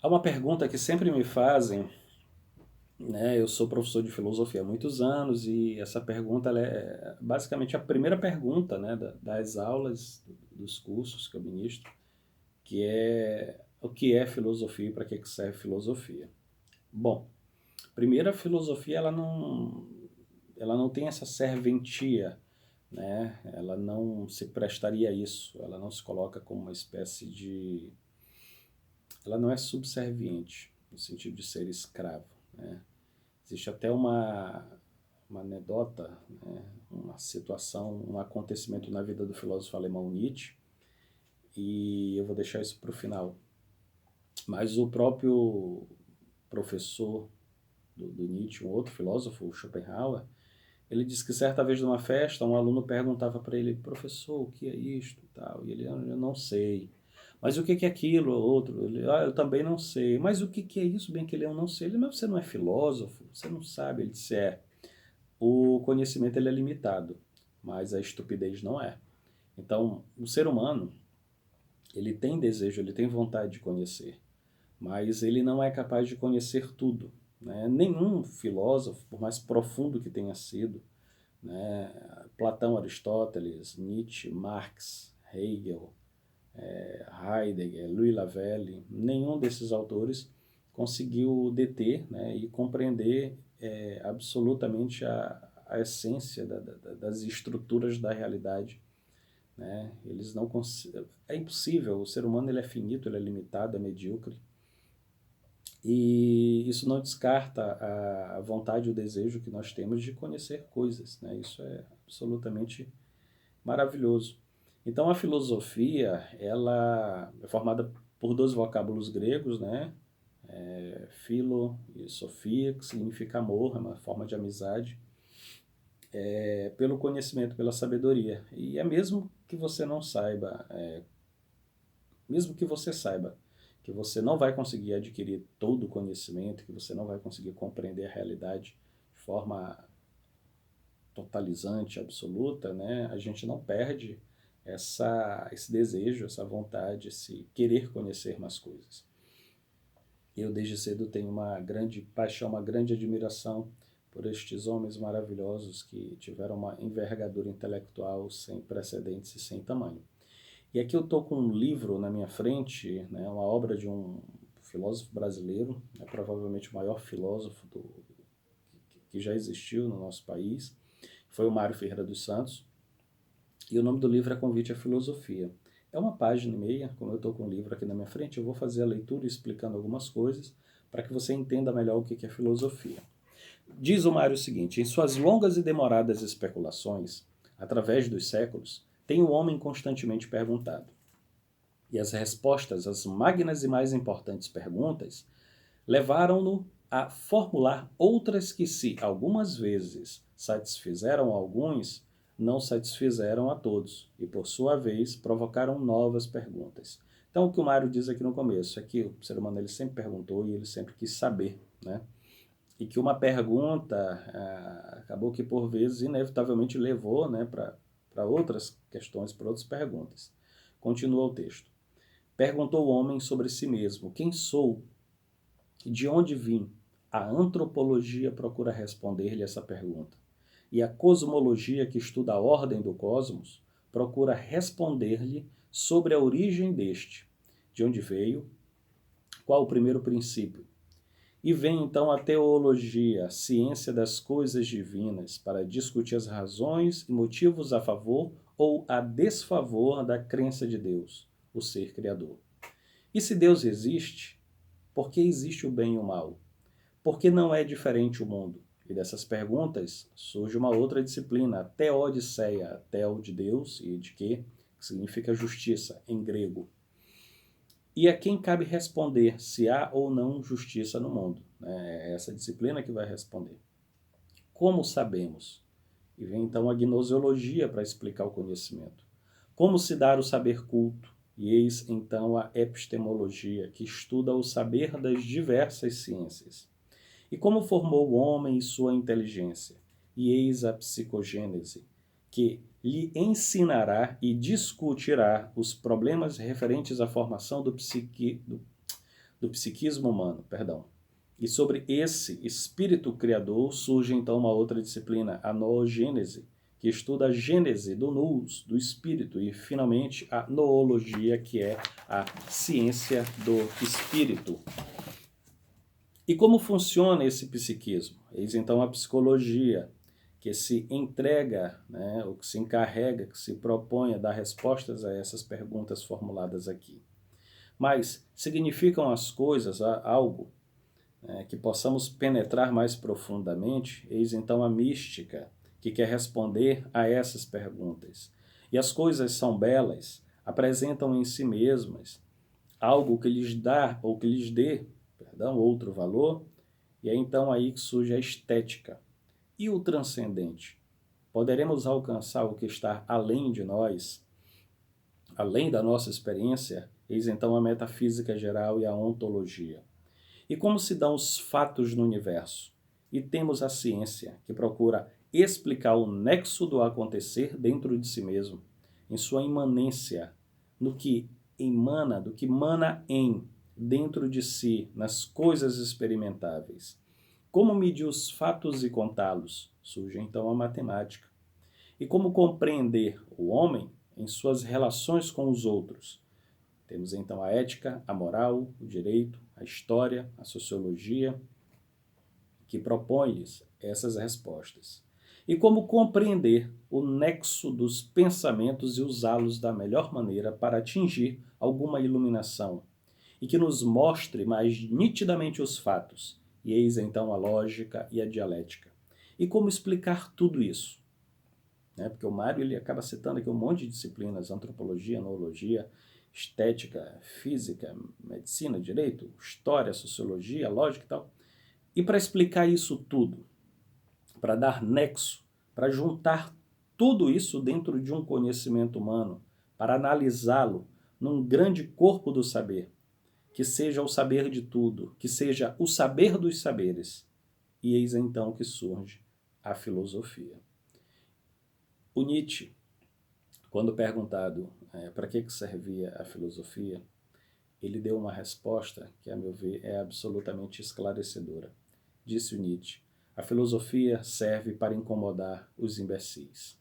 Há uma pergunta que sempre me fazem, né? Eu sou professor de filosofia há muitos anos e essa pergunta ela é basicamente a primeira pergunta, né, das aulas, dos cursos que eu ministro, que é o que é filosofia e para que serve filosofia. Bom, primeiro a filosofia ela não tem essa serventia, né? Ela não se prestaria a isso, ela não se coloca como uma espécie de... Ela não é subserviente, no sentido de ser escravo, né? Existe até uma anedota, né? Uma situação, um acontecimento na vida do filósofo alemão Nietzsche, e eu vou deixar isso para o final. Mas o próprio professor do Nietzsche, um outro filósofo, Schopenhauer, ele disse que certa vez numa festa, um aluno perguntava para ele: professor, o que é isto? Tal. E ele: eu não sei. Mas o que é aquilo? Outro: ele: eu também não sei. Mas o que é isso bem que ele: eu não sei. Ele: mas você não é filósofo? Você não sabe? Ele disse: o conhecimento ele é limitado, mas a estupidez não é. Então, o ser humano, ele tem desejo, ele tem vontade de conhecer, mas ele não é capaz de conhecer tudo, né? Nenhum filósofo, por mais profundo que tenha sido, né? Platão, Aristóteles, Nietzsche, Marx, Hegel, Heidegger, Louis Lavelle, nenhum desses autores conseguiu deter, né, e compreender absolutamente a essência das estruturas da realidade, né? Eles não é impossível, o ser humano ele é finito, ele é limitado, é medíocre, e isso não descarta a vontade e o desejo que nós temos de conhecer coisas, né? Isso é absolutamente maravilhoso. Então a filosofia ela é formada por dois vocábulos gregos, né? Philo e sofia, que significa amor, é uma forma de amizade, pelo conhecimento, pela sabedoria. E é mesmo que você não saiba, mesmo que você saiba que você não vai conseguir adquirir todo o conhecimento, que você não vai conseguir compreender a realidade de forma totalizante, absoluta, né? A gente não perde esse desejo, essa vontade, esse querer conhecer mais coisas. Eu desde cedo tenho uma grande paixão, uma grande admiração por estes homens maravilhosos que tiveram uma envergadura intelectual sem precedentes e sem tamanho. E aqui eu estou com um livro na minha frente, né, uma obra de um filósofo brasileiro, né, provavelmente o maior filósofo que já existiu no nosso país, foi o Mário Ferreira dos Santos, e o nome do livro é Convite à Filosofia. É uma página e meia, como eu estou com o livro aqui na minha frente, eu vou fazer a leitura explicando algumas coisas para que você entenda melhor o que é filosofia. Diz o Mário o seguinte: em suas longas e demoradas especulações, através dos séculos, tem o homem constantemente perguntado. E as respostas às magnas e mais importantes perguntas levaram-no a formular outras que, se algumas vezes satisfizeram alguns, não satisfizeram a todos, e por sua vez provocaram novas perguntas. Então, o que o Mário diz aqui no começo é que o ser humano ele sempre perguntou e ele sempre quis saber, né? E que uma pergunta acabou que por vezes inevitavelmente levou, né, para outras questões, para outras perguntas. Continua o texto. Perguntou o homem sobre si mesmo: quem sou? De onde vim? A antropologia procura responder-lhe essa pergunta. E a cosmologia, que estuda a ordem do cosmos, procura responder-lhe sobre a origem deste, de onde veio, qual o primeiro princípio. E vem então a teologia, a ciência das coisas divinas, para discutir as razões e motivos a favor ou a desfavor da crença de Deus, o ser criador. E se Deus existe, por que existe o bem e o mal? Por que não é diferente o mundo? E dessas perguntas surge uma outra disciplina, a teodiceia, teo de Deus e de que significa justiça em grego. E a quem cabe responder se há ou não justiça no mundo. É essa disciplina que vai responder. Como sabemos? E vem então a gnoseologia para explicar o conhecimento. Como se dar o saber culto? E eis então a epistemologia, que estuda o saber das diversas ciências. E como formou o homem e sua inteligência? E eis a psicogênese, que lhe ensinará e discutirá os problemas referentes à formação do do psiquismo humano, perdão. E sobre esse espírito criador surge então uma outra disciplina, a noogênese, que estuda a gênese do nous, do espírito, e finalmente a noologia, que é a ciência do espírito. E como funciona esse psiquismo? Eis então a psicologia, que se entrega, ou que se encarrega, que se propõe a dar respostas a essas perguntas formuladas aqui. Mas significam as coisas algo que possamos penetrar mais profundamente? Eis então a mística, que quer responder a essas perguntas. E as coisas são belas, apresentam em si mesmas algo que lhes dá, ou que lhes dê, outro valor, e é então aí que surge a estética. E o transcendente? Poderemos alcançar o que está além de nós, além da nossa experiência? Eis então a metafísica geral e a ontologia. E como se dão os fatos no universo? E temos a ciência, que procura explicar o nexo do acontecer dentro de si mesmo, em sua imanência, no que emana, do que mana dentro de si, nas coisas experimentáveis. Como medir os fatos e contá-los? Surge então a matemática. E como compreender o homem em suas relações com os outros? Temos então a ética, a moral, o direito, a história, a sociologia, que propõe-lhes essas respostas. E como compreender o nexo dos pensamentos e usá-los da melhor maneira para atingir alguma iluminação, e que nos mostre mais nitidamente os fatos, e eis então a lógica e a dialética. E como explicar tudo isso? Porque o Mário ele acaba citando aqui um monte de disciplinas, antropologia, noologia, estética, física, medicina, direito, história, sociologia, lógica e tal. E para explicar isso tudo, para dar nexo, para juntar tudo isso dentro de um conhecimento humano, para analisá-lo num grande corpo do saber, que seja o saber de tudo, que seja o saber dos saberes. E eis então que surge a filosofia. O Nietzsche, quando perguntado para que servia a filosofia, ele deu uma resposta que, a meu ver, é absolutamente esclarecedora. Disse o Nietzsche: a filosofia serve para incomodar os imbecis.